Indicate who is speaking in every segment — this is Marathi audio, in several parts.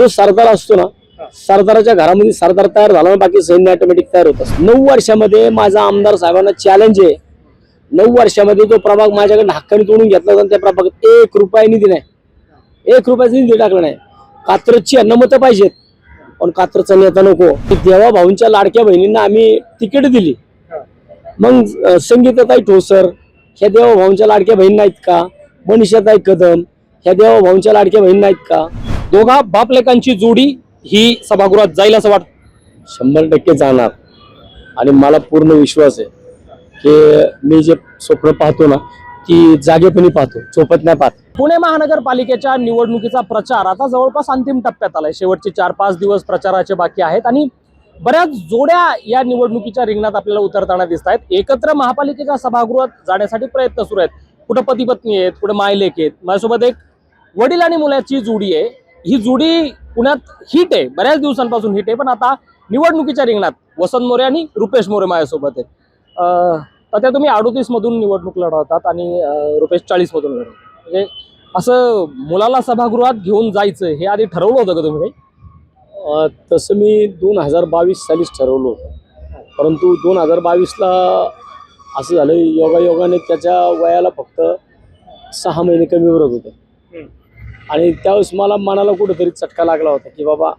Speaker 1: जो सरदार असतो ना, सरदाराच्या घरामध्ये सरदार तयार झाला ना, बाकी सैन्य ऑटोमॅटिक तयार होत असतं. 9 वर्षामध्ये माझा आमदार साहेबांना चॅलेंज आहे. 9 वर्षामध्ये जो प्रभाग माझ्याकडे हक्काने तोडून घेतला होता त्या प्रभागात 1 रुपया निधी नाही, 1 रुपयाचा निधी टाकला नाही. कात्रजची अन्नमतं पाहिजेत, पण कात्रजचा नेता नको. देवा भाऊंच्या लाडक्या बहिणींना आम्ही तिकीट दिली. मग संगीताताई ठोसर ह्या देवा भाऊंच्या लाडक्या बहीण नाहीत का? मनीषाताई कदम ह्या देवा भाऊंच्या लाडक्या बहीण नाहीत का?
Speaker 2: दोघा बापलेकांची जोडी ही सभागृहात जाईल असं वाटतं.
Speaker 1: 100% जाणार. आणि मला पूर्ण विश्वास आहे की मी जे स्वप्न पाहतो ना, ती जागेपणी पाहतो, चोपत नाही पाहत.
Speaker 2: पुणे महानगरपालिकेच्या निवडणुकीचा प्रचार आता जवळपास अंतिम टप्प्यात आलाय. शेवटचे 4-5 दिवस प्रचाराचे बाकी आहेत आणि बऱ्याच जोड्या या निवडणुकीच्या रिंगणात आपल्याला उतरताना दिसत आहेत. एकत्र महापालिकेच्या सभागृहात जाण्यासाठी प्रयत्न सुरू आहेत. कुठं पती पत्नी आहेत, कुठं मायलेक आहेत. माझ्यासोबत एक वडील आणि मुलाची जोडी आहे. ही जोडी पुण्यात हिट आहे, बऱ्याच दिवसांपासून हिट आहे. पण आता निवडणुकीच्या रिंगणात वसंत मोरे आणि रुपेश मोरे माझ्यासोबत आहेत. तर तुम्ही 38 मधून निवडणूक लढवतात आणि रुपेश 40 मधून लढवतात. म्हणजे असं मुलाला सभागृहात घेऊन जायचं हे आधी ठरवलं होतं का तुम्ही?
Speaker 1: तसं मी 2022 सालीच ठरवलं होतं, परंतु 2022ला असं झालं, योगायोगाने त्याच्या वयाला फक्त 6 महिने कमी उरत होते. आणि त्यावेळेस मला मनाला कुठंतरी चटका लागला होता की बाबा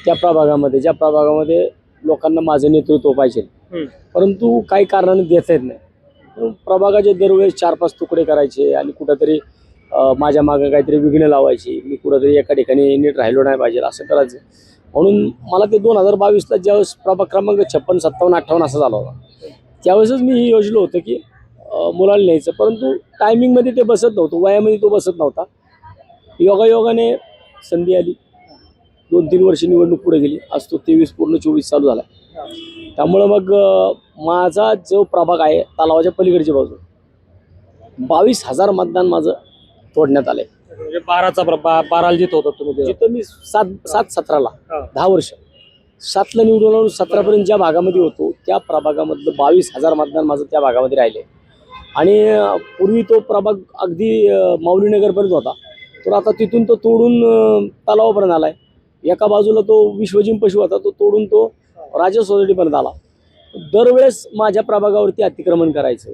Speaker 1: त्या प्रभागामध्ये, ज्या प्रभागामध्ये लोकांना माझं नेतृत्व पाहिजे, परंतु काही कारणाने देता येत नाही. प्रभागाचे दरवेळेस 4-5 तुकडे करायचे आणि कुठंतरी माझ्या मागं काहीतरी विघ्न लावायची, मी कुठंतरी एका ठिकाणी नीट राहिलो नाही पाहिजे असं करायचं. म्हणून मला ते 2022ला ज्यावेळेस प्रभाग क्रमांक 56, 57, 58 असं झाला होता, त्यावेळेसच मी ही योजलं होतं की मुलाला न्यायचं. परंतु टायमिंगमध्ये ते बसत नव्हतं, वयामध्ये तो बसत नव्हता. योगायोगाने संधी आली. 2-3 वर्ष निवडणूक पुढे गेली. आज तो 23 पूर्ण 24 चालू झाला. त्यामुळं मग माझा जो प्रभाग आहे तलावाच्या पलीकडची बाजू, 22,000 मतदान माझं तोडण्यात आलंय.
Speaker 2: म्हणजे 12ला जित होता तुम्ही.
Speaker 1: जिथं मी 7-17ला 10 वर्ष 7ला निवडून आलो, 17पर्यंत ज्या भागामध्ये होतो त्या प्रभागामधलं 22,000 मतदान माझं त्या भागामध्ये राहिले. आणि पूर्वी तो प्रभाग अगदी माऊलीनगरपर्यंत होता, तर आता तिथून तो तोडून तलावापर्यंत आलाय. एका बाजूला तो विश्वजिम पशु होता, तो तोडून तो राजा सोसायटीपर्यंत आला. दरवेळेस माझ्या प्रभागावरती अतिक्रमण करायचं.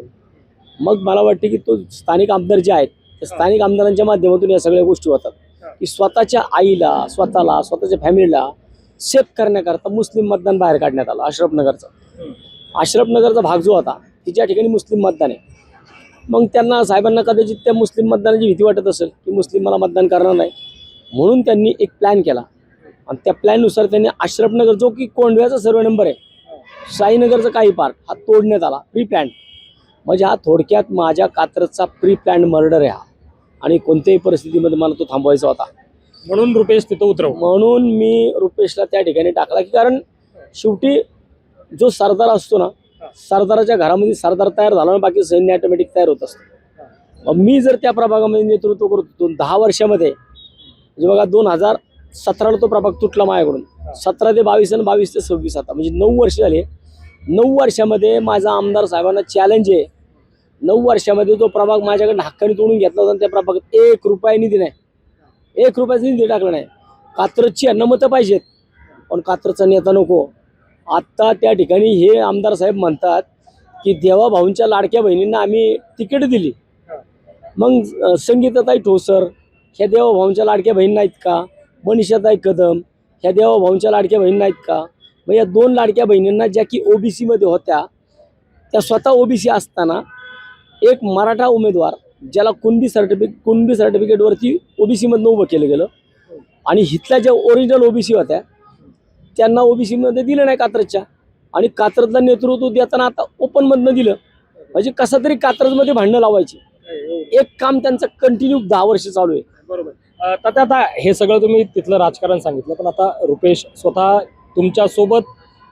Speaker 1: मग मला वाटते की तो स्थानिक आमदार जे आहेत, स्थानिक आमदारांच्या माध्यमातून या सगळ्या गोष्टी होतात की स्वतःच्या आईला, स्वतःला, स्वतःच्या फॅमिलीला सेफ करण्याकरता मुस्लिम मतदान बाहेर काढण्यात आलं. अशरफनगरचा भाग जो होता तिच्या ठिकाणी मुस्लिम मतदान आहे. मग त्यांना साहेबांना कदाचित त्या मुस्लिम मतदानाची भीती वाटत असेल की मुस्लिम मला मतदान करणार नाही, म्हणून त्यांनी एक प्लॅन केला. आणि त्या प्लॅननुसार त्यांनी अशरफनगर, जो की कोंडव्याचा सर्वे नंबर आहे, साईनगरचा काही पार्ट हा तोडण्यात आला, प्री प्लॅन. म्हणजे हा थोडक्यात माझ्या कात्रजचा प्री प्लॅन मर्डर आहे हा. आणि कोणत्याही परिस्थितीमध्ये मला तो थांबवायचा होता.
Speaker 2: म्हणून रुपेश तिथं उतरव.
Speaker 1: म्हणून मी रुपेशला त्या ठिकाणी टाकला की कारण शेवटी जो सरदार असतो ना, सरदाराच्या घरामध्ये सरदार तयार झाला ना, बाकी सैन्य ऑटोमॅटिक तयार होत असतं. मी जर त्या प्रभागामध्ये नेतृत्व करत होतो 10 वर्षामध्ये, म्हणजे बघा 2017ला तो प्रभाग तुटला माझ्याकडून. 17 ते 22 आणि 22 ते 26 आता म्हणजे 9 वर्ष झाले. 9 वर्षामध्ये माझा आमदार साहेबांना चॅलेंज आहे. 9 वर्षामध्ये जो प्रभाग माझ्याकडे हक्काने तोडून घेतला होता त्या प्रभागात 1 रुपया निधी नाही, 1 रुपयाचा निधी टाकला नाही. कात्रजची अन्नमतं पाहिजेत, पण कात्रजचा नेता नको. आत्ता त्या ठिकाणी हे आमदार साहेब म्हणतात की देवा भाऊंच्या लाडक्या बहिणींना आम्ही तिकीट दिली. मग संगीताताई ठोसर ह्या देवा भाऊंच्या लाडक्या बहीण नाहीत का? मनीषाताई कदम ह्या देवा भाऊंच्या लाडक्या बहीण नाहीत का? मग या 2 लाडक्या बहिणींना, ज्या की ओबीसी मध्ये होत्या, त्या स्वतः ओबीसी असताना एक मराठा उमेदवार ज्याला कुणबी सर्टिफिकेटवरती ओबीसी मधनं उभं केलं गेलं आणि हिथल्या ज्या ओरिजिनल ओबीसी होत्या त्यांना ओबीसी मध्ये दिलं नाही कात्रजच्या. आणि कात्रजला नेतृत्व देताना आता ओपन मधनं दिलं. म्हणजे कसं तरी कात्रजमध्ये भांडणं लावायची. एक काम त्यांचं कंटिन्यू 10 वर्ष चालू आहे.
Speaker 2: बरोबर. तर आता हे सगळं तुम्ही तिथलं राजकारण सांगितलं, पण आता रुपेश स्वतः तुमच्या सोबत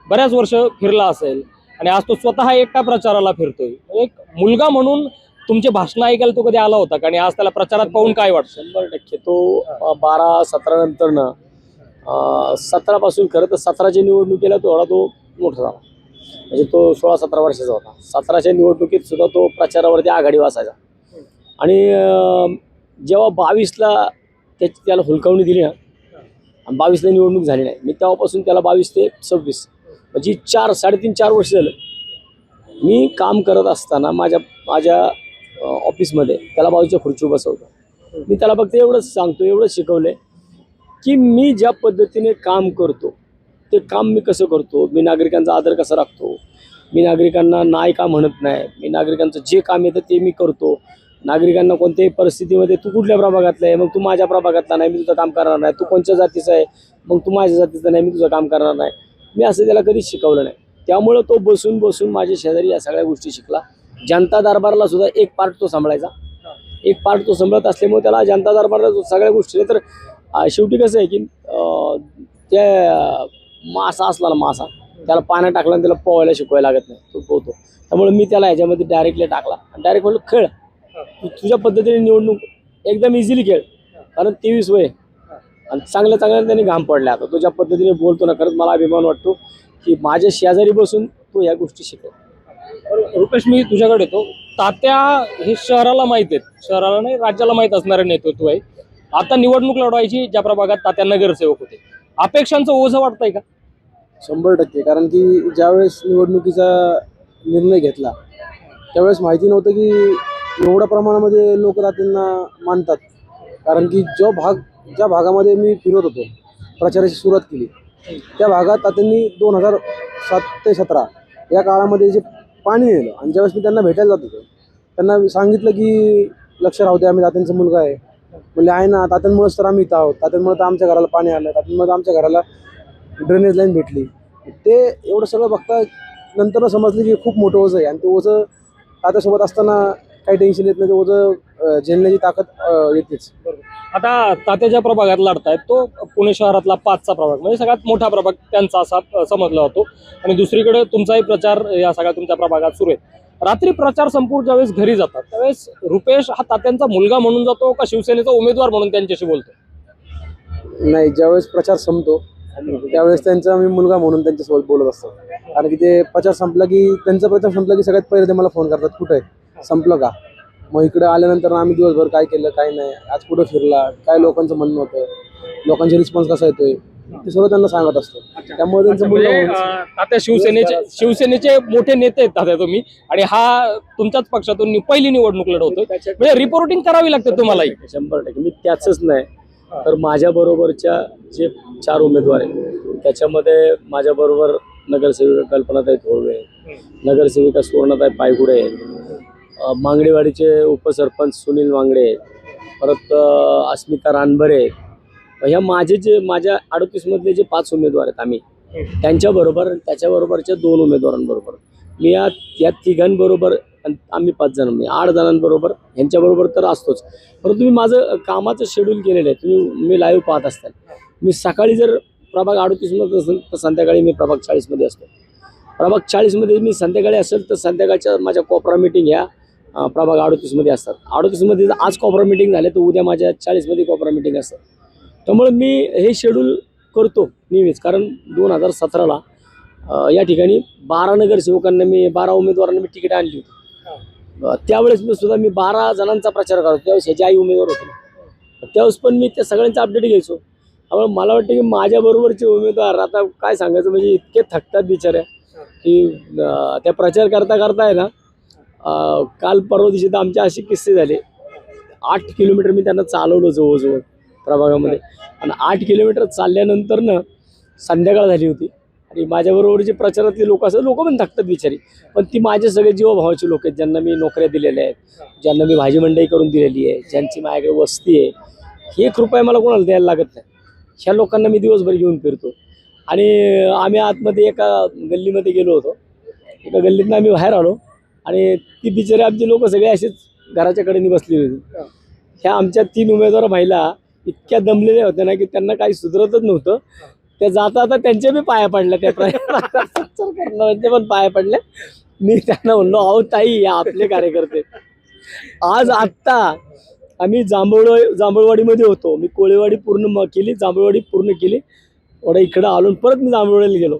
Speaker 2: बऱ्याच वर्ष फिरला असेल आणि आज तो स्वतः एकटा प्रचाराला फिरतोय. एक मुलगा म्हणून तुमचे भाषण ऐकायला तो कधी आला होता का? आणि आज त्याला प्रचारात पाहून काय वाटतं?
Speaker 1: 100% तो 12-17 नंतर ना 17 पासून, खरं तर 17च्या निवडणुकीला थोडा तो मोठा झाला. म्हणजे तो 16-17 वर्षाचा होता. 17च्या निवडणुकीत सुद्धा तो प्रचारावरती आघाडी वाचायचा. आणि जेव्हा 22ला त्याला हुलकावणी दिली ना, 22ला निवडणूक झाली नाही. मी तेव्हापासून त्याला 22 ते 26 म्हणजे 3.5 वर्ष झालं मी काम करत असताना माझ्या ऑफिसमध्ये त्याला बाजूच्या खुर्चीवर बसवतो. मी त्याला फक्त एवढंच सांगतो, एवढंच शिकवलंय की मी ज्या पद्धतीने काम करतो ते काम मी कसं करतो, मी नागरिकांचा आदर कसा राखतो, मी नागरिकांना नाही का म्हणत नाही, मी नागरिकांचं जे काम येतं ते मी करतो. नागरिकांना कोणत्याही परिस्थितीमध्ये तू कुठल्या प्रभागातला आहे, मग तू माझ्या प्रभागातला नाही, मी तुझं काम करणार नाही. तू कोणत्या जातीचा आहे, मग तू माझ्या जातीचा नाही, मी तुझं काम करणार नाही. मी असं त्याला कधीच शिकवलं नाही. त्यामुळं तो बसून माझ्या शेजारी या सगळ्या गोष्टी शिकला. जनता दरबारला सुद्धा एक पार्ट तो सांभाळायचा, एक पार्ट तो सांभाळत असल्यामुळे त्याला जनता दरबारला सगळ्या गोष्टी. तर शेवटी कसं आहे की त्या मासा असला ना, मासा त्याला पाण्यात टाकला आणि त्याला पोहायला शिकवायला लागत नाही, तो पोहतो. त्यामुळे मी त्याला ह्याच्यामध्ये डायरेक्टली टाकला आणि डायरेक्ट म्हणलं खेळ, तू तुझ्या पद्धतीने निवडणूक एकदम इझिली खेळ, कारण 23 वय आणि चांगल्या त्यांनी घाम पडला. आता तुझ्या पद्धतीने बोलतो ना, खरंच मला अभिमान वाटतो की माझ्या शेजारी बसून तो ह्या गोष्टी शिकेल.
Speaker 2: रुपेश, मी तुझ्याकडे येतो. तात्या हे शहराला माहित आहेत, शहराला नाही राज्याला माहित असणारे नेतृत्व आहे. आता निवडणूक लढवायची ज्या प्रभागात तात्या नगरसेवक होते, अपेक्षांचं ओझं वाटतंय का?
Speaker 3: 100%. कारण की ज्यावेळेस निवडणुकीचा निर्णय घेतला त्यावेळेस माहिती नव्हतं की एवढ्या प्रमाणामध्ये लोक तात्यांना मानतात. कारण की ज्या भागामध्ये मी फिरत होतो, प्रचाराची सुरुवात केली, त्या भागात तात्यांनी 2007 ते 17 या काळामध्ये जे पाणी नेलं. आणि ज्यावेळेस मी त्यांना भेटायला जात होतो त्यांना सांगितलं की लक्ष राहू द्या, आम्ही तात्यांचा मुलगा आहे. म्हणजे आहे ना, तात्यांमुळेच तर आम्ही इथं आहोत, तात्यांमुळे तर आमच्या घराला पाणी आलं, तात्यांमुळे आमच्या घराला ड्रेनेज लाईन भेटली. ते एवढं सगळं बघता नंतर समजलं की खूप मोठं ओझं आहे. आणि ते ओझं तात्यासोबत असताना काही टेन्शन येत नाही, ते ओझं झेलण्याची ताकद येतेच.
Speaker 2: आता तात्या ज्या प्रभागात लढतायत तो पुणे शहरातला 5चा प्रभाग, म्हणजे सगळ्यात मोठा प्रभाग त्यांचा असा समजला जातो. आणि दुसरीकडे तुमचाही प्रचार या सगळ्या तुमच्या प्रभागात सुरू आहे. रात्री प्रचार संपूर्ण ज्यावेळेस घरी जातात त्यावेळेस रुपेश हा तात्यांचा मुलगा म्हणून जातो का शिवसेनेचा उमेदवार म्हणून त्यांच्याशी बोलतो?
Speaker 3: नाही, ज्यावेळेस प्रचार संपतो त्यावेळेस त्यांचा मी मुलगा म्हणून त्यांच्यासोबत बोलत असतो. कारण की ते प्रचार संपला की त्यांचा प्रचार संपला की सगळ्यात पहिले ते मला फोन करतात, कुठं आहे, संपलं का. मग इकडे आल्यानंतर आम्ही दिवसभर काय केलं काय नाही, आज कुठं फिरला, काय लोकांचं म्हणणं होतं, लोकांचे रिस्पॉन्स कसा येतोय, ते सगळं त्यांना सांगत असतो. त्यामुळे त्यांचा मुलगा म्हणून
Speaker 2: तात्या शिवसेनेचे मोठे नेते आहेत तात्या तुम्ही, आणि हा तुमच्याच पक्षातून पहिली निवडणूक लढवतोय, म्हणजे रिपोर्टिंग करावी लागते तुम्हालाही.
Speaker 1: 100%. मी त्याचंच नाही तर माझ्या बरोबरच्या जे 4 उमेदवार आहेत त्याच्यामध्ये माझ्या बरोबर नगरसेविका कल्पनाताई थोरवे, नगरसेविका सुवर्णाताई पायगुडे, मांगडेवाडीचे उपसरपंच सुनील मांगडे, परत अस्मिता रानबरे, ह्या माझ्या 38 मधले जे 5 उमेदवार आहेत आम्ही त्यांच्याबरोबर, त्याच्याबरोबरच्या 2 उमेदवारांबरोबर मी या तिघांबरोबर आम्ही 5 जण, मी 8 जणांबरोबर यांच्याबरोबर तर असतोच. परंतु मी माझं कामाचं शेड्यूल केलेलं आहे, मी लाईव्ह पाहत असताल. मी सकाळी जर प्रभाग 38 मध्ये असेल तर संध्याकाळी मी प्रभाग 40 मध्ये असतो. प्रभाग 40 मध्ये मी संध्याकाळी असेल तर संध्याकाळच्या माझ्या कोपरा मिटिंग ह्या प्रभाग 38 मध्ये असतात. 38 मध्ये आज कोपरा मिटिंग झाले तर उद्या माझ्या 40 मध्ये कोपरा मिटिंग असतात. त्यामुळे मी हे शेड्यूल करतो नेहमीच. कारण 2017ला या ठिकाणी 12 नगरसेवकांना 12 उमेदवारांना मी तिकीट आणली होती. त्यावेळेस मी सुद्धा 12 जणांचा प्रचार करतो. त्यावेळेस ह्याची आई उमेदवार होते, त्यावेळेस पण मी त्या सगळ्यांचा अपडेट घ्यायचो. त्यामुळे मला वाटतं की माझ्याबरोबरचे उमेदवार आता काय सांगायचं, म्हणजे इतके थकतात बिचाऱ्या की त्या प्रचार करता आहे ना. काल परवा दिवशी तर आमचे असे किस्से झाले, 8 किलोमीटर मी त्यांना चालवलं जवळजवळ प्रभागामध्ये. आणि 8 किलोमीटर चालल्यानंतर ना संध्याकाळ झाली होती. आणि माझ्याबरोबर जे प्रचारातले लोक असतात, लोक पण थकतात बिचारी, पण ती माझे सगळे जीवभावाचे लोक आहेत, ज्यांना मी नोकऱ्या दिलेल्या आहेत, ज्यांना मी भाजी मंडई करून दिलेली आहे, ज्यांची माझ्याकडे वस्ती आहे. हे कृपया मला कोणाला द्यायला लागत नाही. ह्या लोकांना मी दिवसभर घेऊन फिरतो. आणि आम्ही आतमध्ये एका गल्लीमध्ये गेलो होतो, एका गल्लीतनं आम्ही बाहेर आलो आणि ती बिचारे आमचे लोक सगळे असेच घराच्या कडेने बसली होती. ह्या आमच्या 3 उमेदवार महिला इतक्या दमलेल्या होत्या ना की त्यांना काही सुधरतच नव्हतं. त्या जाता त्यांच्या बी पाया पडल्या, त्या करणाऱ्यांच्या पण पाया पडल्या. मी त्यांना म्हणलो, अहो ताई, या आपले कार्यकर्ते. आज आत्ता आम्ही जांभूळवाडीमध्ये होतो. मी कोळेवाडी पूर्ण केली, जांभूळवाडी पूर्ण केली, थोडं इकडं आलो, परत मी जांभूळवाडीला गेलो.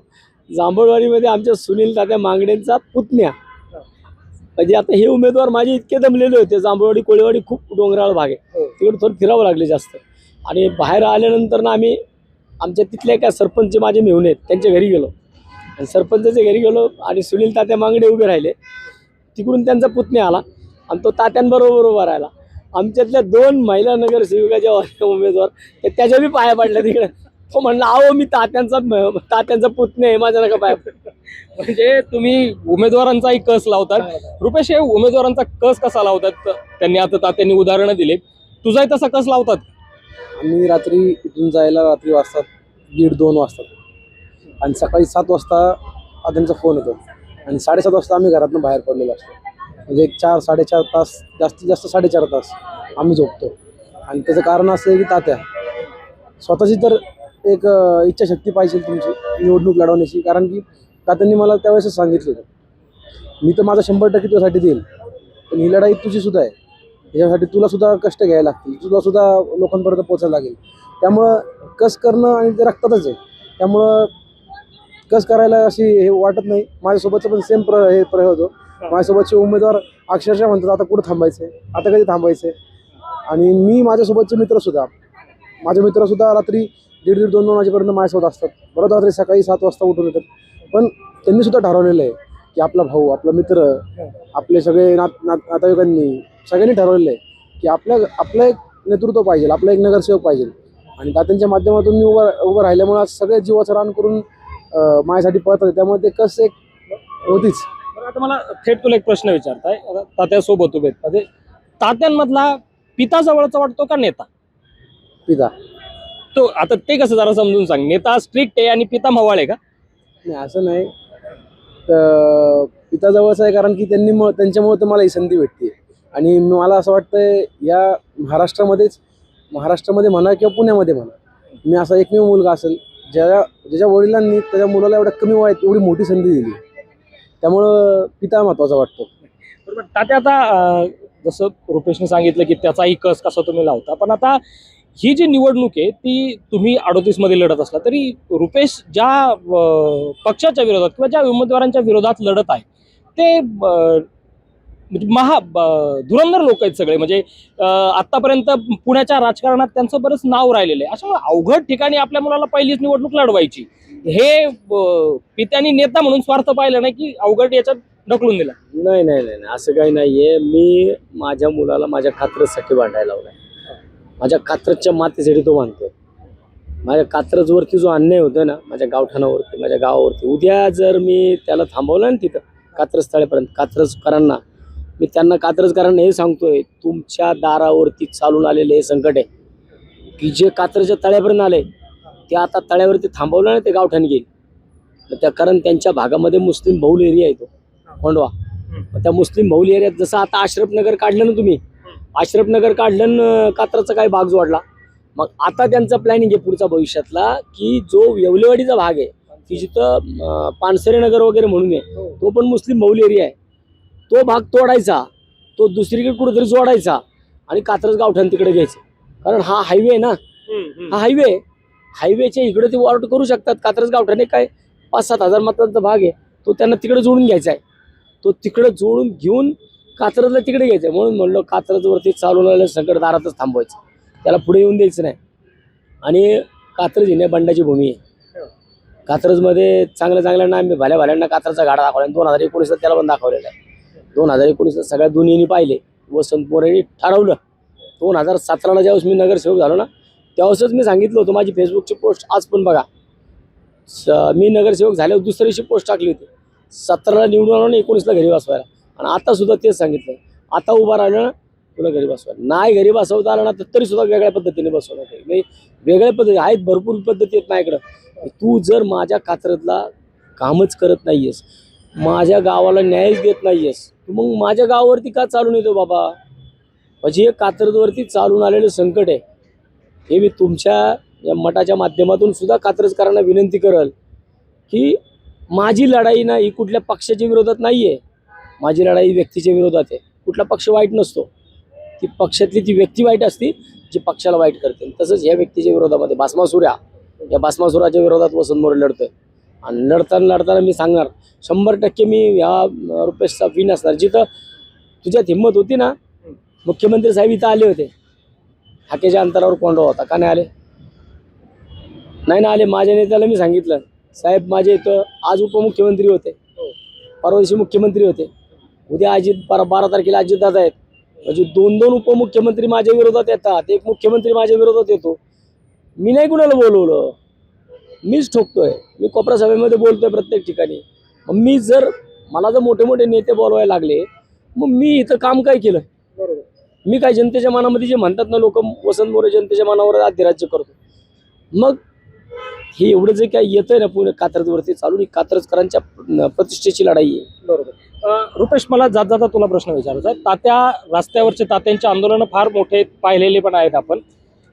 Speaker 1: जांभूळवाडीमध्ये आमच्या सुनील तात्या मांगडेंचा पुतण्या, म्हणजे आता हे उमेदवार माझे इतके दमलेले होते. जांभूळवाडी कोळेवाडी खूप डोंगराळ भाग आहे, तिकडे थोडं फिरावं लागले जास्त. आणि बाहेर आल्यानंतर ना आम्ही आमच्या तिथल्या एका सरपंच माझे मेहुणे आहेत त्यांच्या घरी गेलो आणि सरपंचाच्या घरी गेलो आणि सुनील तात्या मांगडे उभे राहिले. तिकडून त्यांचा पुतण्या आला आणि तो तात्यांबरोबर उभा राहिला. आमच्यातल्या 2 महिला नगरसेविका ज्या होत्या उमेदवार त्याच्या बी पाया पडल्या तिकडे. तो म्हणला अहो मी तात्यांचा पुतण्या आहे, माझ्या नका पाया पडू.
Speaker 2: म्हणजे तुम्ही उमेदवारांचाही कस लावतात. रुपेश, हे उमेदवारांचा कस कसा लावतात? त्यांनी उदाहरणं दिले, तुझाही तसा कस लावतात?
Speaker 3: आम्ही रात्री इथून जायला रात्री वाजतात 1:30-2 वाजतात आणि सकाळी 7 वाजता त्यांचा फोन येतो आणि 7:30 वाजता आम्ही घरातून बाहेर पडलेलो असतो. म्हणजे एक 4-4.5 तास, जास्तीत जास्त 4.5 तास आम्ही झोपतो. आणि त्याचं कारण असं आहे की तात्या स्वतःची तर एक इच्छाशक्ती पाहिजे तुमची निवडणूक लढवण्याची. कारण की तात्यांनी मला त्यावेळेसच सांगितलं होतं, मी तर माझा 100% तुझ्यासाठी देईल, पण ही लढाई तुझी सुद्धा आहे, याच्यासाठी तुला सुद्धा कष्ट घ्यायला लागतील, तुला सुद्धा लोकांपर्यंत पोचायला लागेल. त्यामुळं कस करणं आणि ते रक्तातच आहे. त्यामुळं कस करायला अशी हे वाटत नाही. माझ्यासोबतचं पण सेम हे प्रयोग होतो. माझ्यासोबतचे उमेदवार अक्षरशः म्हणतात आता कुठं थांबायचं आहे, आता कधी थांबायचं आहे. आणि मी माझ्यासोबतचे माझे मित्रसुद्धा रात्री 1:30-2 वाजेपर्यंत माझ्यासोबत असतात. बरोबर रात्री सकाळी 7 वाजता उठून येतात. पण त्यांनी सुद्धा ठरवलेलं आहे की आपला भाऊ, आपला मित्र, आपले सगळे नातेवाईकांनी सगळ्यांनी ठरवलेलं आहे की आपलं एक नेतृत्व पाहिजे, आपला एक नगरसेवक पाहिजे. आणि तात्यांच्या माध्यमातून मी उभं राहिल्यामुळे आज सगळे जीवाचं रान करून माझ्यासाठी पळत होते. त्यामुळे ते कस एक होतीच.
Speaker 2: आता मला थेट तुला एक प्रश्न विचारताय. तात्यासोबत उभे म्हणजे तात्यांमधला पिता जवळचा वाटतो का नेता?
Speaker 3: पिता.
Speaker 2: तो आता ते कसं जरा समजून सांग. नेता स्ट्रिक्ट आहे आणि पिता मवाळ आहे का?
Speaker 3: नाही असं नाही. पिता जवळचं आहे कारण की त्यांच्यामुळे तर मला ही संधी भेटते. आणि मला असं वाटतंय या महाराष्ट्रामध्ये म्हणा किंवा पुण्यामध्ये म्हणा, मी असा एकमेव मुलगा असेल ज्याच्या वडिलांनी त्याच्या मुलाला एवढ्या कमी वयात एवढी मोठी संधी दिली. त्यामुळं पिता महत्त्वाचा वाटतो.
Speaker 2: बरोबर. तात्या, आता जसं रुपेशने सांगितलं की त्याचाही कस कसा तुम्ही लावता, पण आता ही जी निवडणूक आहे ती तुम्ही 38 मध्ये लढत असला तरी रुपेश ज्या पक्षाच्या विरोधात किंवा ज्या उमेदवारांच्या विरोधात लढत आहे ते धुरंधर लोक आहेत सगळे. म्हणजे आतापर्यंत पुण्याच्या राजकारणात त्यांचं बरंच नाव राहिलेलं आहे. अशा अवघड ठिकाणी आपल्या मुलाला पहिलीच निवडणूक लढवायची, हे पित्यांनी नेता म्हणून स्वार्थ पाहिलं नाही की अवघड याच्यात ढकलून दिला?
Speaker 1: नाही असं काही नाहीये. मी माझ्या मुलाला माझ्या खात्रजसाठी भांडायला लावलाय. माझ्या कात्रजच्या मातेसाठी तो मानतोय. माझ्या कात्रजवरती जो अन्याय होतोय ना, माझ्या गावठाणावरती, माझ्या गावावरती, उद्या जर मी त्याला थांबवलं ना तिथं कात्रजस्थळेपर्यंत, कात्रजकरांना मी त्यांना कात्रजकरांना हे सांगतोय, तुमच्या दारावरती चालून आलेले हे संकट आहे की जे कात्रजच्या तळ्यापर्यंत आले ते आता तळ्यावरती थांबवलं ना ते गावठाण घेईल. त्या कारण त्यांच्या भागामध्ये मुस्लिम बहुल एरिया आहे तो खोंडवा. त्या मुस्लिम बहुल एरियात जसं आता अशरफनगर काढलं ना तुम्ही, अशरफनगर काढलं ना कात्रजचा काही भाग जोडला. मग आता त्यांचा प्लॅनिंग आहे पुढचा भविष्यातला की जो येवलेवाडीचा भाग आहे की जिथं पानसरे नगर वगैरे म्हणून आहे तो पण मुस्लिम बहुल एरिया आहे, तो भाग तोडायचा, तो दुसरीकडे कुठेतरी जोडायचा आणि कात्रज गावठाण तिकडे घ्यायचं. कारण हा हायवे आहे ना, हा हायवेच्या इकडे ते वॉर्ड करू शकतात. कात्रज गावठाण काय 5-7 हजार मतांचा भाग आहे, तो त्यांना तिकडे जोडून घ्यायचा आहे. तो तिकडे जोडून घेऊन कात्रजला तिकडे घ्यायचं. म्हणून म्हणलं कात्रजवरती चालून आलेलं संकट दारातच थांबवायचं, त्याला पुढे येऊन द्यायचं नाही. आणि कात्रज ही बंडाची भूमी आहे. कात्रजमध्ये चांगल्या नाम भाल्यांना कात्रजचा गाडा दाखवला. 2019 त्याला पण दाखवलेला आहे. 2019 सगळ्या दुनियेने पाहिले. वसंत मोरेंनी ठरवलं. 2017ला ज्यावेळेस मी नगरसेवक झालो ना त्यावेळेसच मी सांगितलं होतं, माझी फेसबुकची पोस्ट आज पण बघा, मी नगरसेवक झाल्यावर दुसऱ्या दिवशी पोस्ट टाकली होती. 17ला निवडून आलो ना 19ला घरी बसवायला. आणि आता सुद्धा तेच सांगितलं, आता उभा राहिलं ना तुला घरी बसवायला. नाही घरी बसवता आलं ना तरी सुद्धा वेगळ्या पद्धतीने बसवलं. म्हणजे वेगळ्या पद्धती आहेत, भरपूर पद्धती आहेत माझ्याकडं. तू जर माझ्या कात्रजला कामच करत नाहीयेस, माझ्या गावाला न्यायच देत नाहीयेस, मग माझ्या गावावरती का चालून येतो बाबा? म्हणजे हे कात्रजवरती चालून आलेलं संकट आहे. हे मी तुमच्या या मठाच्या माध्यमातून सुद्धा कात्रजकरांना विनंती करल की माझी लढाई ना ही कुठल्या पक्षाच्या विरोधात नाही आहे, माझी लढाई व्यक्तीच्या विरोधात आहे. कुठला पक्ष वाईट नसतो, ती पक्षातली ती व्यक्ती वाईट असते जी पक्षाला वाईट करते. तसंच ह्या व्यक्तीच्या विरोधामध्ये या भस्मासुराच्या विरोधात वसंत मोरे लढतोय. आणि लढताना मी सांगणार 100% मी ह्या रुपेशचा विन असणार. जिथं तुझ्यात हिंमत होती ना, मुख्यमंत्री साहेब इथं आले होते, हाकेच्या अंतरावर कोंडवा होता, का नाही आले? नाही ना आले. माझ्या नेत्याला मी सांगितलं, साहेब माझे इथं आज उपमुख्यमंत्री होते, परवा दिवशी मुख्यमंत्री होते, उद्या 12 तारखेला अजितदादा आहेत. म्हणजे 2 उपमुख्यमंत्री माझ्या विरोधात येतात, एक मुख्यमंत्री माझ्या विरोधात येतो. मी नाही कुणाला बोलवलं, मीच ठोकतोय. मी कोपरा सभेमध्ये बोलतोय प्रत्येक ठिकाणी. मग मी जर मला जर मोठे मोठे नेते बोलवायला लागले, मग मी इथं काम काय केलं? मी काय जनतेच्या मनामध्ये जे म्हणतात ना लोक, वसंत मोरे जनतेच्या मनावर अधिराज्य करतो. मग हे एवढं जे काय येतंय ना पुणे कात्रजवरती चालून, ही कात्रजकरांच्या प्रतिष्ठेची लढाई आहे.
Speaker 2: बरोबर. रुपेश, मला जात जाता तुला प्रश्न विचारायचा आहे. तात्या रस्त्यावरचे तात्यांचे आंदोलन फार मोठे पाहिलेले पण आहेत आपण.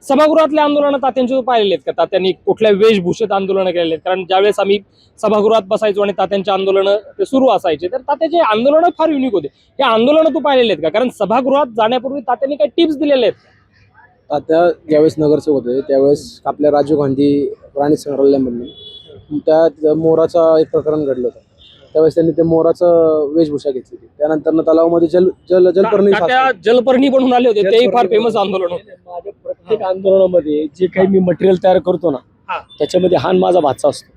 Speaker 2: सभागृहातले आंदोलन तात्यांचे तू पाहिलेले आहेत का? तात्यांनी कुठल्या वेशभूषेत आंदोलन केलेले आहेत? कारण ज्यावेळेस आम्ही सभागृहात बसायचो आणि तात्यांचे आंदोलन ते सुरू असायचे, तर तात्याचे आंदोलन फार युनिक होते. हे आंदोलन तू पाहिलेले आहेत का? कारण सभागृहात जाण्यापूर्वी तात्यांनी काही टिप्स दिलेले आहेत?
Speaker 3: आता ज्यावेळेस नगरसेवक होते त्यावेळेस आपल्या राजीव गांधी प्राणी संग्रहालयामधून त्या मोराचा एक प्रकरण घडलं होतं. त्यावेळेस त्यांनी ते मोराचं वेशभूषा घेतली होती. त्यानंतर तलावामध्ये जलपर्णी
Speaker 2: तात्या जलपर्णी बनून आले होते, तेही फार फेमस आंदोलन होते.
Speaker 1: माझ्या प्रत्येक आंदोलनामध्ये जे काही मी मटेरियल तयार करतो ना, त्याच्यामध्ये हान माझा भाचा असतो.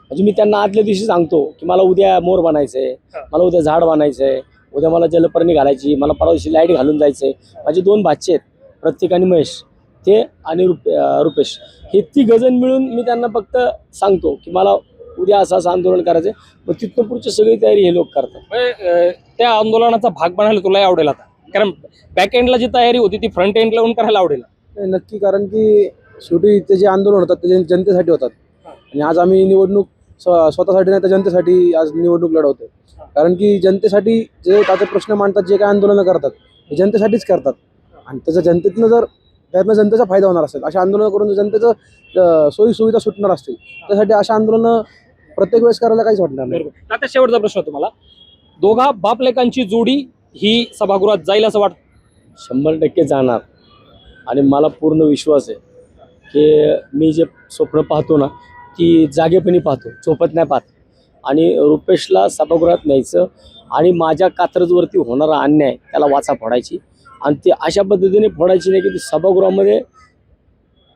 Speaker 1: म्हणजे मी त्यांना आदल्या दिवशी सांगतो की मला उद्या मोर बनायचंय, मला उद्या झाड बनायचंय, उद्या मला जलपर्णी घालायची, मला परवा दिवशी लाईट घालून जायचंय. माझे 2 भाचे आहेत, प्रत्येक आणि महेश ते आणि रुपेश, हे 3 जण मिळून मी त्यांना फक्त सांगतो की मला उद्या असं आंदोलन करायचंय. मग तिथून पुढची सगळी तयारी हे लोक करतात.
Speaker 2: त्या आंदोलनाचा भाग बनायला तुलाही आवडेल आता? कारण बॅक एंडला जी तयारी होती ती फ्रंट एंडला येऊन करायला आवडेल?
Speaker 3: नक्की, कारण की शेवटी ते जे आंदोलन होतात ते जनतेसाठी होतात. आणि आज आम्ही निवडणूक स्वतःसाठी नाही तर जनतेसाठी आज निवडणूक लढवतोय. कारण की जनतेसाठी जे तात्या प्रश्न मांडतात, जे काय आंदोलनं करतात हे जनतेसाठीच करतात. आणि त्याचं जनतेतनं जर त्यातनं जनतेचा फायदा होणार असेल, अशा आंदोलनं करून जर जनतेचं सोयी सुविधा सुटणार असतील, त्यासाठी अशा आंदोलनं प्रत्येक वेळेस करायला काहीच वाटणार नाही.
Speaker 2: आता शेवटचा प्रश्न तुम्हाला, दोघा बापलेकांची जोडी ही सभागृहात जाईल असं वाटतं?
Speaker 1: 100% जाणार. आणि मला पूर्ण विश्वास आहे की मी जे स्वप्न पाहतो ना ती जागेपणी पाहतो, झोपत नाही पाहत. आणि रुपेशला सभागृहात न्यायचं आणि माझ्या कात्रजवरती होणारा अन्याय त्याला वाचा फोडायची. आणि ते अशा पद्धतीने फोडायची नाही की ती सभागृहामध्ये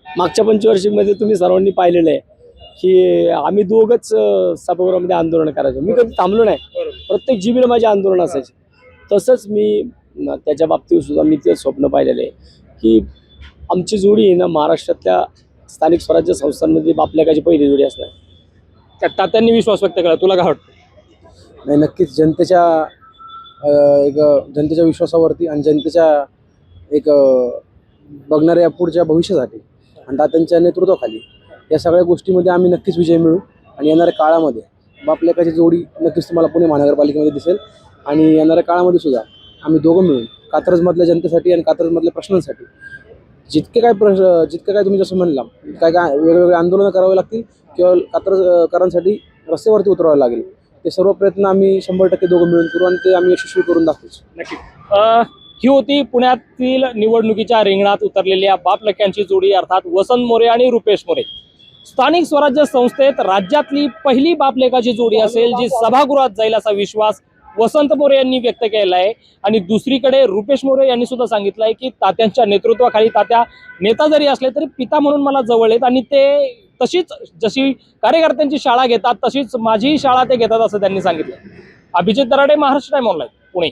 Speaker 1: मागच्या पंचवार्षिकमध्ये तुम्ही सर्वांनी पाहिलेलं आहे की आम्ही दोघंच सभागृहामध्ये आंदोलन करायचो. मी कधी थांबलो नाही, प्रत्येक जीबीला माझे आंदोलन असायचे. तसंच मी त्याच्या बाबतीत सुद्धा मी ते स्वप्न पाहिलेलं आहे की आमची जोडी आहे ना महाराष्ट्रातल्या स्थानिक स्वराज्य संस्थांमध्ये बापलेकाची पहिली जोडी असणार.
Speaker 2: त्या तात्यांनी विश्वास व्यक्त केला, तुला काय वाटतं?
Speaker 3: नाही, नक्कीच जनतेच्या विश्वासावरती आणि जनतेच्या बघणाऱ्या पुढच्या भविष्यासाठी आणि तात्यांच्या नेतृत्वाखाली या सगळ्या गोष्टीमध्ये आम्ही नक्कीच विजय मिळू. आणि येणाऱ्या काळामध्ये बापलेकाची जोडी नक्कीच तुम्हाला पुणे महानगरपालिकेमध्ये दिसेल. आणि येणाऱ्या काळामध्ये सुद्धा आम्ही दोघं मिळून कात्रजमधल्या जनतेसाठी आणि कात्रजमधल्या प्रश्नांसाठी जितके काय तुम्ही जसं म्हणला काय वेगवेगळे आंदोलनं करावे लागतील किंवा कात्रजकरांसाठी रस्त्यावरती उतरावं लागेल, ते सर्व प्रयत्न आम्ही 100% दोघं मिळून करू आणि ते आम्ही यशस्वी करून दाखवूच.
Speaker 2: नक्की. ही होती पुण्यातील निवडणुकीच्या रिंगणात उतरलेल्या बापलेकांची जोडी, अर्थात वसंत मोरे आणि रुपेश मोरे. स्थानिक स्वराज्य संस्थेत राज्यातली पहिली बापलेकाची जोडी असेल जी सभागृहात जाईल असा विश्वास वसंत मोरे यांनी व्यक्त केला आहे. आणि दुसरीकडे रुपेश मोरे यांनी सुद्धा सांगितलं आहे की तात्यांच्या नेतृत्वाखाली, तात्या नेता जरी असले तरी पिता म्हणून मला जवळ आहेत आणि ते तशीच जशी कार्यकर्त्यांची शाळा घेतात तशीच माझीही शाळा ते घेतात असं त्यांनी सांगितलं. Abhijit Darade, Maharashtra time online, Pune.